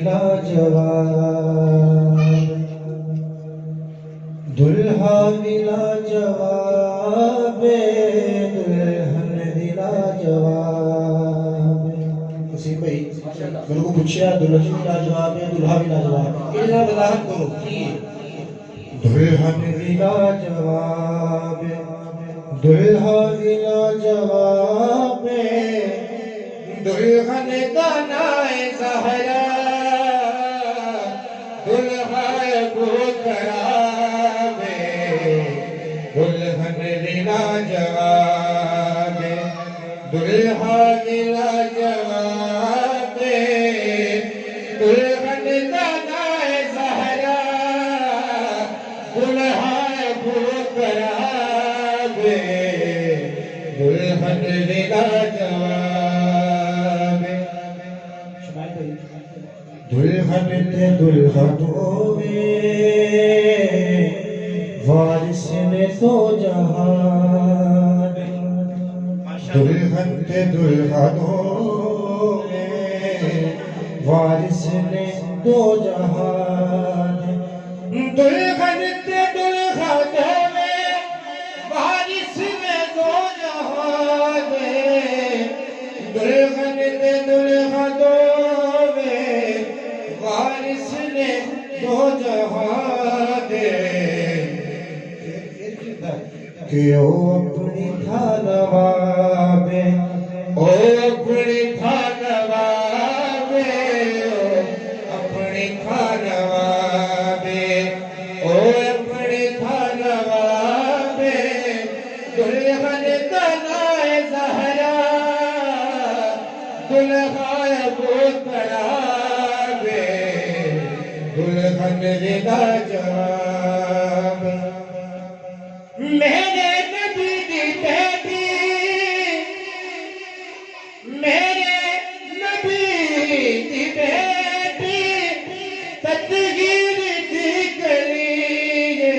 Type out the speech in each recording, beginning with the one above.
لاجواب دلہا بھی لاجواب دلہن بھی لاجواب کسی بھائی میرے کو پوچھیا دلہن بھی لاجواب ہے دلہا بھی لاجواب یہ ذرا وضاحت کرو دلہن بھی لاجواب دلہا بھی لاجواب دلہن کا نائے زہرا دلہا کو کراب دلہن بھی لاجواب دلہا بھی لاجواب دلہن کا نائے زہرا دلہا کو کراب دلہن بھی لاجواب دلہن تے دلہنوں میں وارث نے تو جہان دلہن تے دلہنوں میں وارث نے تو جہان دلہن تے دلہنوں میں وارث نے تو جہان دلہن تے دلہنوں میں وارث نے تو جہان کہ او اپنی تھا نواب او اپنی تھا نواب اپنی تھا نواب او اپنی تھا نواب دلہن کا نائے زہرا دلہا ابو کراب دلہن بھی لاجواب میرے نبی دی بیٹی میرے نبی دی بیٹی تطہیر دی کلیے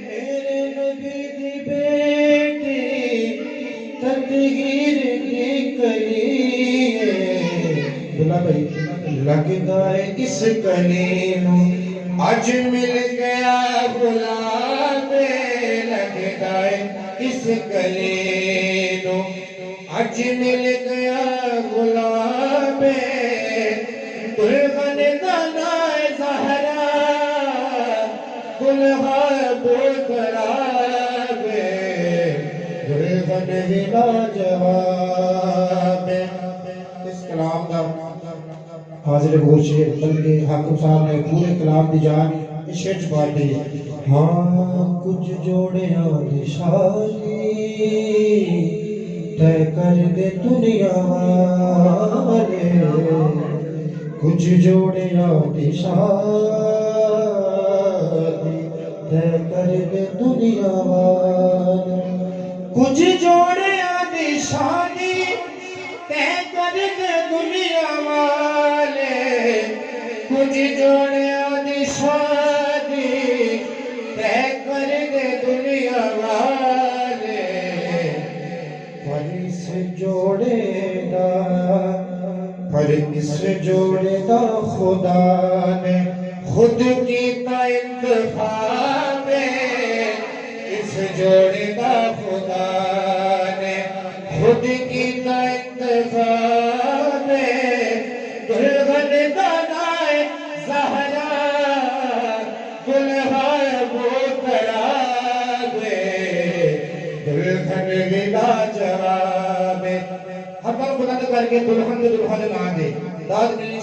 میرے نبی دی بیٹی تطہیر دی کلیے بلا بھائی لگتا ہے اس کلی نو اج مل گیا غلام لگتا ہے اس کلی نو اج مل گیا غلام دلہن کا نائے زہرا دلہا ابو کراب دلہن بھی لاجواب اس کلام کا حاضر گوش ہے بلکہ حاکم صاحب نے پورے کلام دی جان اس شعر چھپا دی ہاں کچھ جوڑے آدھی شادی طے کر دے دنیا والے کچھ جوڑے آدھی شادی طے کر دے دنیا والے کچھ جوڑے آدھی شادی طے کر دے دنیا والے کچھ جوڑے آدھی شادی طے کر دے دنیا والے پر اس جوڑے دا خدا نے خود کیتا انتخاب اس جوڑے دا خدا نے خود کیتا انتخاب دلہن کا نائے زہرا دلہا ابو کراب دلہن بھی لاجواب ہر بار خدا کر کے دلہن دے دلہا دے نام دے داد